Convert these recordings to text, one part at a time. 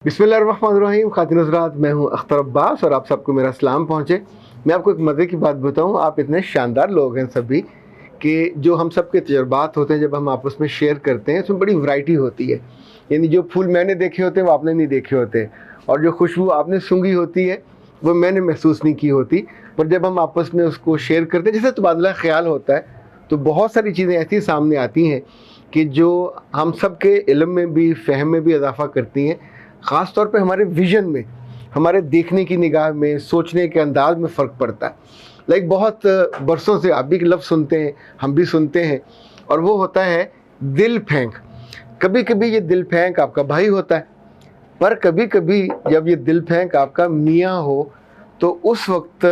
बिस्मिल्लाहिर्रहमानिर्रहीम। ख़ातिन हज़रात, मैं हूं अख्तर अब्बास और आप सबको मेरा सलाम पहुंचे। मैं आपको एक मज़े की बात बताऊं, आप इतने शानदार लोग हैं सभी कि जो हम सब के तजुर्बात होते हैं जब हम आपस में शेयर करते हैं उसमें बड़ी वैरायटी होती है। यानी जो फूल मैंने देखे होते हैं वो आपने नहीं देखे होते, और जो खुशबू आपने सूंघी होती है वो मैंने महसूस नहीं की होती। पर जब हम आपस में उसको शेयर करते हैं, जैसे तबादला ख्याल होता है, तो बहुत सारी चीज़ें ऐसी सामने आती हैं कि जो हम सब के इल्म में भी, फ़हम में भी इजाफ़ा करती हैं। ख़ास तौर पे हमारे विज़न में, हमारे देखने की निगाह में, सोचने के अंदाज में फ़र्क पड़ता है। बहुत बरसों से आप भी एक लफ्ज़ सुनते हैं, हम भी सुनते हैं, और वो होता है दिल फेंक। कभी कभी ये दिल फेंक आपका भाई होता है, पर कभी कभी जब ये दिल फेंक आपका मियाँ हो तो उस वक्त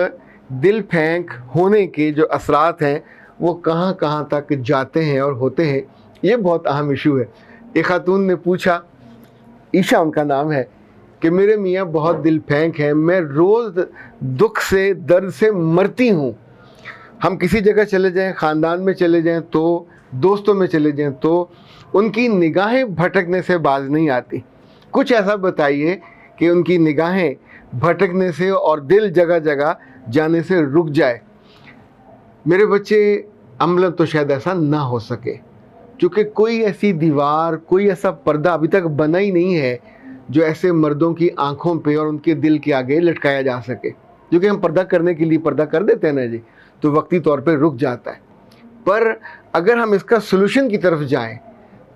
दिल फेंक होने के जो असरात हैं वो कहाँ कहाँ तक जाते हैं और होते हैं। ये बहुत अहम इशू है। एक खातून ने पूछा, ईशा उनका नाम है, कि मेरे मियाँ बहुत दिल फेंक हैं, मैं रोज़ दुख से, दर्द से मरती हूँ। हम किसी जगह चले जाएं, ख़ानदान में चले जाएं तो, दोस्तों में चले जाएं तो उनकी निगाहें भटकने से बाज नहीं आती। कुछ ऐसा बताइए कि उनकी निगाहें भटकने से और दिल जगह जगह जाने से रुक जाए। मेरे बच्चे, अमलन तो शायद ऐसा ना हो सके, क्योंकि कोई ऐसी दीवार, कोई ऐसा पर्दा अभी तक बना ही नहीं है जो ऐसे मर्दों की आंखों पे और उनके दिल के आगे लटकाया जा सके। जो कि हम पर्दा करने के लिए पर्दा कर देते हैं ना जी, तो वक्ती तौर पे रुक जाता है। पर अगर हम इसका सोल्यूशन की तरफ जाएं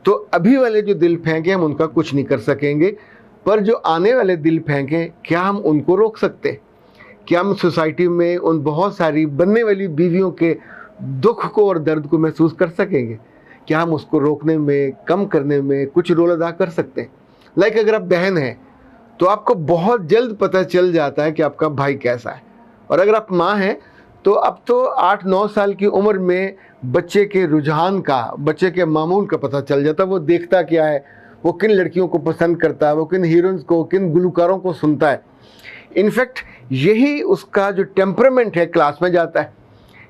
तो अभी वाले जो दिल फेंके हम उनका कुछ नहीं कर सकेंगे, पर जो आने वाले दिल फेंके क्या हम उनको रोक सकते? क्या हम सोसाइटी में उन बहुत सारी बनने वाली बीवियों के दुख को और दर्द को महसूस कर सकेंगे? क्या हम उसको रोकने में, कम करने में कुछ रोल अदा कर सकते हैं? अगर आप बहन हैं तो आपको बहुत जल्द पता चल जाता है कि आपका भाई कैसा है, और अगर आप माँ हैं तो अब तो 8-9 साल की उम्र में बच्चे के रुझान का, बच्चे के मामूल का पता चल जाता है। वो देखता क्या है, वो किन लड़कियों को पसंद करता है, वो किन हीरोइंस को, किन गुलकारों को सुनता है। इनफैक्ट यही उसका जो टेम्परामेंट है क्लास में जाता है,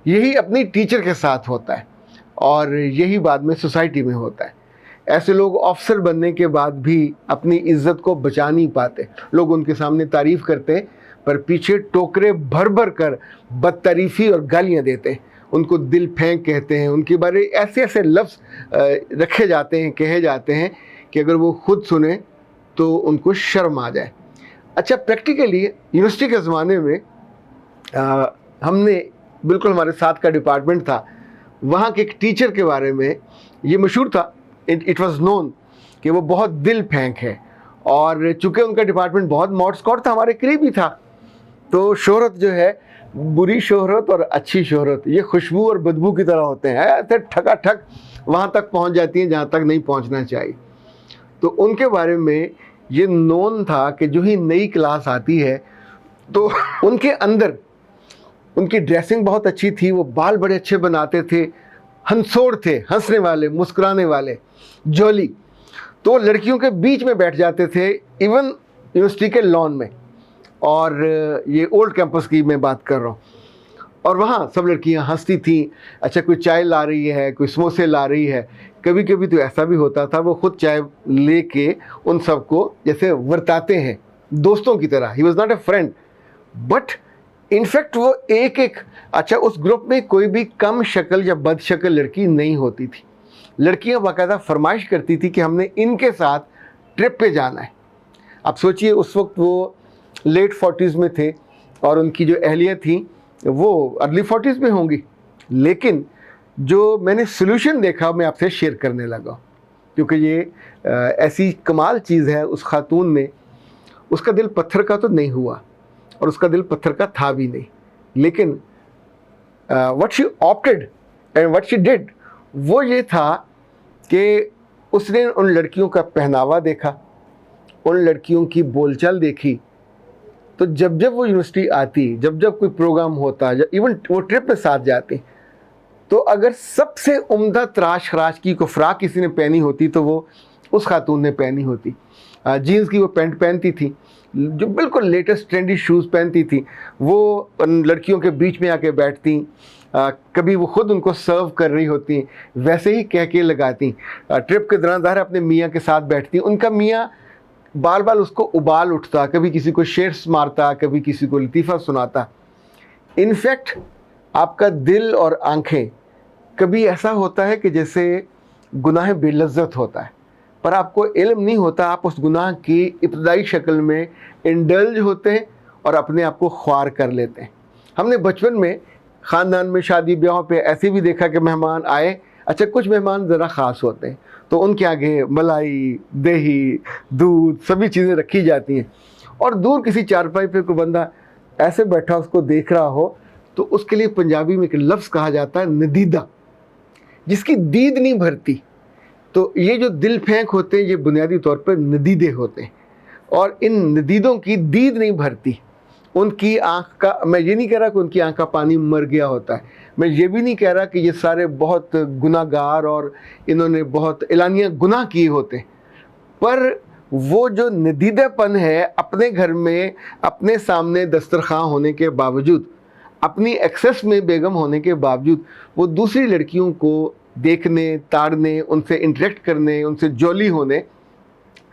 यही अपनी टीचर के साथ होता है, और यही बाद में सोसाइटी में होता है। ऐसे लोग अफसर बनने के बाद भी अपनी इज्जत को बचा नहीं पाते। लोग उनके सामने तारीफ़ करते हैं पर पीछे टोकरे भर भर कर बदतरीफ़ी और गालियाँ देते हैं। उनको दिल फेंक कहते हैं, उनके बारे ऐसे ऐसे लफ्ज़ रखे जाते हैं, कहे जाते हैं कि अगर वो खुद सुने तो उनको शर्म आ जाए। अच्छा, प्रैक्टिकली यूनिवर्सिटी के ज़माने में हमने, बिल्कुल हमारे साथ का डिपार्टमेंट था, वहाँ के एक टीचर के बारे में ये मशहूर था, इट वॉज़ नोन कि वो बहुत दिल फेंक है। और चूँकि उनका डिपार्टमेंट बहुत मॉड स्कॉट था, हमारे करीब ही था, तो शोहरत जो है, बुरी शोहरत और अच्छी शोहरत, ये खुशबू और बदबू की तरह होते हैं, ऐसे ठकाठक वहाँ तक पहुँच जाती हैं जहाँ तक नहीं पहुँचना चाहिए। तो उनके बारे में ये नोन था कि जो ही नई क्लास आती है तो उनके अंदर, उनकी ड्रेसिंग बहुत अच्छी थी, वो बाल बड़े अच्छे बनाते थे, हंसोड़ थे, हंसने वाले, मुस्कुराने वाले, जॉली। तो लड़कियों के बीच में बैठ जाते थे, इवन यूनिवर्सिटी के लॉन में, और ये ओल्ड कैंपस की मैं बात कर रहा हूँ। और वहाँ सब लड़कियाँ हंसती थीं। अच्छा, कोई चाय ला रही है, कोई समोसे ला रही है। कभी कभी तो ऐसा भी होता था वो खुद चाय लेके उन सबको जैसे वर्ताते हैं दोस्तों की तरह। He was not a friend, but in fact वो एक एक, अच्छा, उस ग्रुप में कोई भी कम शक्ल या बद शक्ल लड़की नहीं होती थी। लड़कियां बाकायदा फरमाइश करती थी कि हमने इनके साथ ट्रिप पे जाना है। आप सोचिए, उस वक्त वो लेट 40s में थे और उनकी जो अहलियाँ थीं वो अर्ली 40s में होंगी। लेकिन जो मैंने सोल्यूशन देखा मैं आपसे शेयर करने लगा, क्योंकि ये ऐसी कमाल चीज़ है। उस खातून ने, उसका दिल पत्थर का तो नहीं हुआ और उसका दिल पत्थर का था भी नहीं, लेकिन what she opted and what she did, वो ये था कि उसने उन लड़कियों का पहनावा देखा, उन लड़कियों की बोलचाल देखी। तो जब जब वो यूनिवर्सिटी आती, जब जब कोई प्रोग्राम होता, जब इवन वो ट्रिप में साथ जाती, तो अगर सबसे उम्दा तराश खराश की को फ्राक किसी ने पहनी होती तो वो उस खातून ने पहनी होती। जीन्स की वो पैंट पहनती थी, जो बिल्कुल लेटेस्ट ट्रेंडी शूज़ पहनती थी। वो उन लड़कियों के बीच में आके बैठती, कभी वो खुद उनको सर्व कर रही होती, वैसे ही कह के लगाती। ट्रिप के दौरान ज़ाहिर अपने मियाँ के साथ बैठती। उनका मियाँ बार बार उसको उबाल उठता, कभी किसी को शेर्स मारता, कभी किसी को लतीफ़ा सुनाता। इनफैक्ट आपका दिल और आंखें कभी ऐसा होता है कि जैसे गुनाह बेलज़्ज़त होता है, पर आपको इल्म नहीं होता, आप उस गुनाह की इब्तदाई शक्ल में इंडल्ज होते हैं और अपने आप को ख्वार कर लेते हैं। हमने बचपन में ख़ानदान में शादी ब्याहों पे ऐसे भी देखा कि मेहमान आए, अच्छा कुछ मेहमान ज़रा ख़ास होते हैं तो उनके आगे मलाई, दही, दूध सभी चीज़ें रखी जाती हैं, और दूर किसी चारपाई पे कोई बंदा ऐसे बैठा उसको देख रहा हो तो उसके लिए पंजाबी में एक लफ्ज़ कहा जाता है नदीदा, जिसकी दीद नहीं भरती। तो ये जो दिल फेंक होते हैं ये बुनियादी तौर पर नदीदे होते हैं, और इन नदीदों की दीद नहीं भरती। उनकी आँख का, मैं ये नहीं कह रहा कि उनकी आँख का पानी मर गया होता है, मैं ये भी नहीं कह रहा कि ये सारे बहुत गुनाहगार और इन्होंने बहुत एलानिया गुनाह किए होते हैं, पर वो जो नदीदापन है अपने घर में अपने सामने दस्तरखां होने के बावजूद, अपनी एक्सेस में बेगम होने के बावजूद, वो दूसरी लड़कियों को देखने, ताड़ने, उनसे इंटरेक्ट करने, उनसे जॉली होने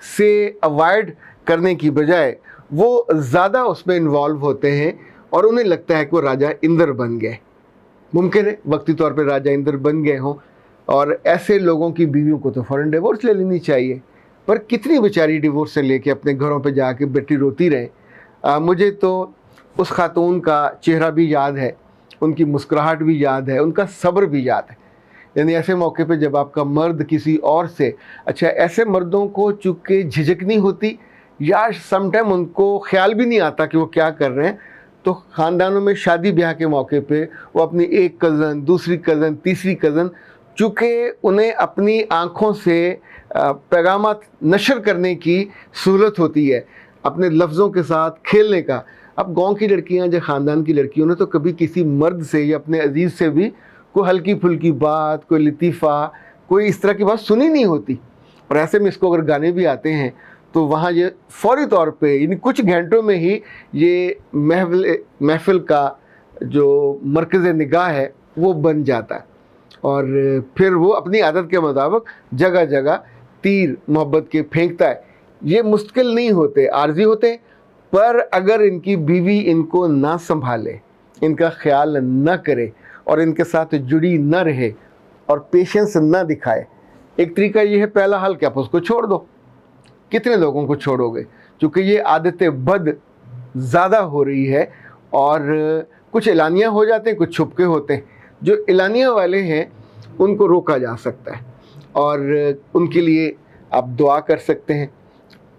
से अवॉइड करने की बजाय वो ज़्यादा उसमें इन्वॉल्व होते हैं और उन्हें लगता है कि वो राजा इंद्र बन गए। मुमकिन है वक्ती तौर पे राजा इंद्र बन गए हों, और ऐसे लोगों की बीवियों को तो फ़ौरन डिवोर्स ले लेनी चाहिए, पर कितनी बेचारी डिवोर्स से लेके अपने घरों पे जाके बैठी रोती रहें। मुझे तो उस खातून का चेहरा भी याद है, उनकी मुस्कुराहट भी याद है, उनका सब्र भी याद है। यानी ऐसे मौके पे जब आपका मर्द किसी और से, अच्छा ऐसे मर्दों को चूँकि झिझक नहीं होती या समटाइम उनको ख्याल भी नहीं आता कि वो क्या कर रहे हैं, तो ख़ानदानों में शादी ब्याह के मौके पे वो अपनी एक कज़न, दूसरी कज़न, तीसरी कज़न, चूँकि उन्हें अपनी आँखों से पैगामात नशर करने की सहूलत होती है, अपने लफ्ज़ों के साथ खेलने का। अब गांव की लड़कियां या ख़ानदान की लड़कियों ने तो कभी किसी मर्द से या अपने अजीज़ से भी कोई हल्की फुल्की बात, कोई लतीफ़ा, कोई इस तरह की बात सुनी नहीं होती, और ऐसे में इसको अगर गाने भी आते हैं तो वहाँ ये फौरी तौर पे यानी कुछ घंटों में ही ये महफिल का जो मरकज़ निगाह है वो बन जाता है, और फिर वो अपनी आदत के मुताबिक जगह जगह तीर मोहब्बत के फेंकता है। ये मुश्किल नहीं होते, आर्जी होते, पर अगर इनकी बीवी इनको ना संभाले, इनका ख्याल ना करे और इनके साथ जुड़ी ना रहे और पेशेंस ना दिखाए, एक तरीका ये है, पहला हल कि आप उसको छोड़ दो। कितने लोगों को छोड़ोगे, क्योंकि ये आदतें बद ज़्यादा हो रही है, और कुछ एलानिया हो जाते हैं, कुछ छुपके होते हैं। जो एलानिया वाले हैं उनको रोका जा सकता है, और उनके लिए आप दुआ कर सकते हैं।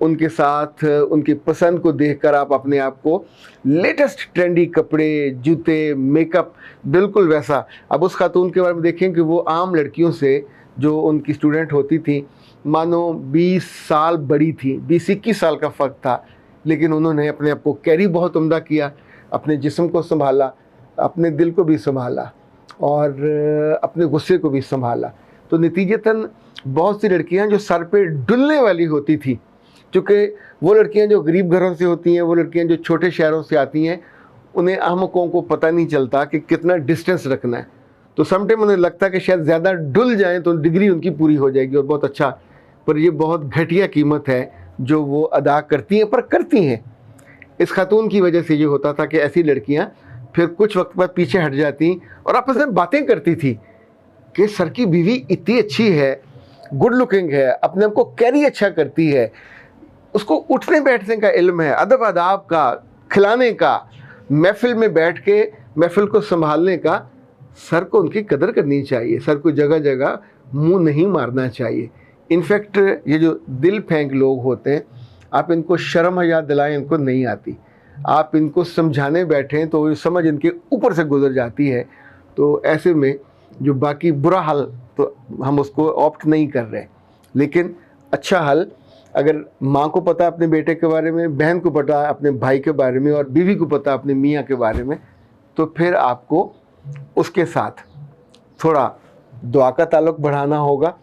उनके साथ उनकी पसंद को देखकर आप अपने आप को लेटेस्ट ट्रेंडी कपड़े, जूते, मेकअप बिल्कुल वैसा। अब उस खातून के बारे में देखें कि वो आम लड़कियों से जो उनकी स्टूडेंट होती थी, मानो 20 साल बड़ी थी, 20-21 साल का फ़र्क था, लेकिन उन्होंने अपने आप को कैरी बहुत उम्दा किया, अपने जिस्म को संभाला, अपने दिल को भी संभाला और अपने गुस्से को भी संभाला। तो नतीजतन बहुत सी लड़कियां जो सर पे डुलने वाली होती थी, क्योंकि वो लड़कियां जो गरीब घरों से होती हैं, वो लड़कियां जो छोटे शहरों से आती हैं, उन्हें अहमकों को पता नहीं चलता कि कितना डिस्टेंस रखना है। तो समटाइम उन्हें लगता है कि शायद ज़्यादा डुल जाएं तो डिग्री उनकी पूरी हो जाएगी और बहुत अच्छा, पर ये बहुत घटिया कीमत है जो वो अदा करती हैं, पर करती हैं। इस खातून की वजह से ये होता था कि ऐसी लड़कियां फिर कुछ वक्त बाद पीछे हट जाती और आपस में बातें करती थी कि सर की बीवी इतनी अच्छी है, गुड लुकिंग है, अपने आप को कैरी अच्छा करती है, उसको उठने बैठने का इल्म है, अदब आदाब का, खिलाने का, महफिल में बैठ के महफिल को संभालने का। सर को उनकी कदर करनी चाहिए, सर को जगह जगह मुंह नहीं मारना चाहिए। इनफैक्ट ये जो दिल फेंक लोग होते हैं, आप इनको शर्म हया दिलाएं, इनको नहीं आती। आप इनको समझाने बैठें तो ये समझ इनके ऊपर से गुजर जाती है। तो ऐसे में जो बाकी बुरा हल तो हम उसको ऑप्ट नहीं कर रहे, लेकिन अच्छा हल अगर माँ को पता अपने बेटे के बारे में, बहन को पता अपने भाई के बारे में और बीवी को पता अपने मियाँ के बारे में, तो फिर आपको उसके साथ थोड़ा दुआ का ताल्लुक़ बढ़ाना होगा,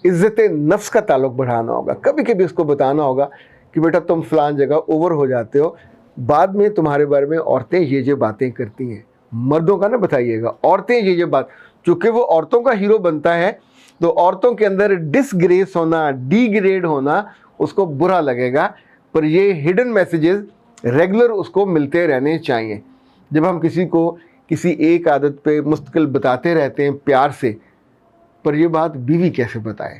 इज़्ज़त नफ्स का ताल्लुक़ बढ़ाना होगा। कभी कभी उसको बताना होगा कि बेटा तुम फ़लान जगह ओवर हो जाते हो, बाद में तुम्हारे बारे में औरतें ये बातें करती हैं। मर्दों का ना बताइएगा, औरतें ये बात, चूँकि वो औरतों का हीरो बनता है तो औरतों के अंदर डिसग्रेस होना, डिग्रेड होना اس کو برا لگے گا، پر یہ ہڈن میسیجز ریگولر اس کو ملتے رہنے چاہیے۔ جب ہم کسی کو کسی ایک عادت پہ مستقل بتاتے رہتے ہیں پیار سے، پر یہ بات بیوی کیسے بتائے،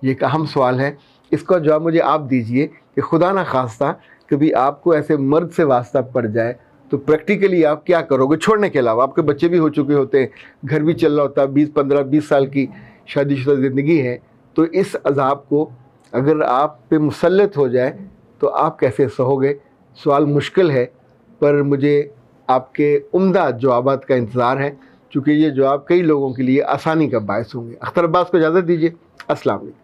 یہ ایک اہم سوال ہے۔ اس کا جواب مجھے آپ دیجئے کہ خدا نہ خواستہ کبھی آپ کو ایسے مرد سے واسطہ پڑ جائے تو پریکٹیکلی آپ کیا کرو گے؟ چھوڑنے کے علاوہ آپ کے بچے بھی ہو چکے ہوتے ہیں، گھر بھی چل رہا ہوتا ہے، 20 سال کی شادی شدہ زندگی ہے، تو اس عذاب کو اگر آپ پہ مسلط ہو جائے تو آپ کیسے سہو گے؟ سوال مشکل ہے، پر مجھے آپ کے عمدہ جوابات کا انتظار ہے، چونکہ یہ جواب کئی لوگوں کے لیے آسانی کا باعث ہوں گے۔ اختر عباس کو اجازت دیجیے۔ السلام علیکم۔